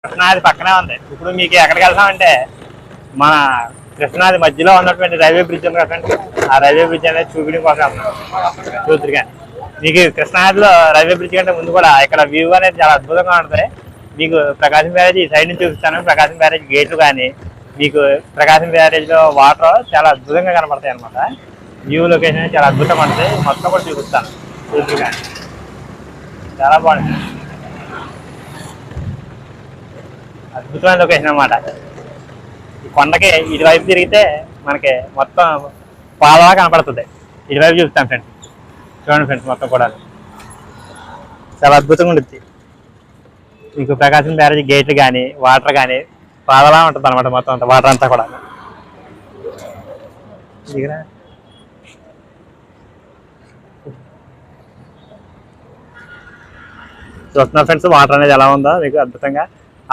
కృష్ణాది పక్కనే ఉంది. ఇప్పుడు మీకు ఎక్కడికి వెళ్తామంటే మన కృష్ణాది మధ్యలో ఉన్నటువంటి రైల్వే బ్రిడ్జ్ ఉంది కదండి, ఆ రైల్వే బ్రిడ్జ్ అనేది చూపించడం కోసం చూద్దరు. కానీ మీకు కృష్ణాదిలో రైల్వే బ్రిడ్జ్ కంటే ముందు కూడా ఇక్కడ వ్యూ అనేది చాలా అద్భుతంగా ఉంటుంది. మీకు ప్రకాశం బ్యారేజ్ ఈ సైడ్ నుంచి చూపిస్తాను. ప్రకాశం బ్యారేజ్ గేట్లు కానీ మీకు ప్రకాశం బ్యారేజ్లో వాటర్ చాలా అద్భుతంగా కనపడతాయి అనమాట. వ్యూ లొకేషన్ చాలా అద్భుతంగా ఉంటుంది. మొత్తం కూడా చూపిస్తాను చూద్దరు. కానీ చాలా బాగుంటుంది, అద్భుతమైన లొకేషన్ అనమాట. ఈ కొండకి ఇటువైపు తిరిగితే మనకి మొత్తం పాలలా కనపడుతుంది. ఇటువైపు చూపిస్తాను ఫ్రెండ్స్, చూడండి ఫ్రెండ్స్, మొత్తం కూడా చాలా అద్భుతంగా ఉంటుంది. మీకు ప్రకాశం బ్యారేజ్ గేట్లు కానీ వాటర్ కానీ పాలలా ఉంటుంది అనమాట. మొత్తం అంతా వాటర్ అంతా కూడా చూస్తున్నా ఫ్రెండ్స్, వాటర్ అనేది ఎలా ఉందో మీకు అద్భుతంగా.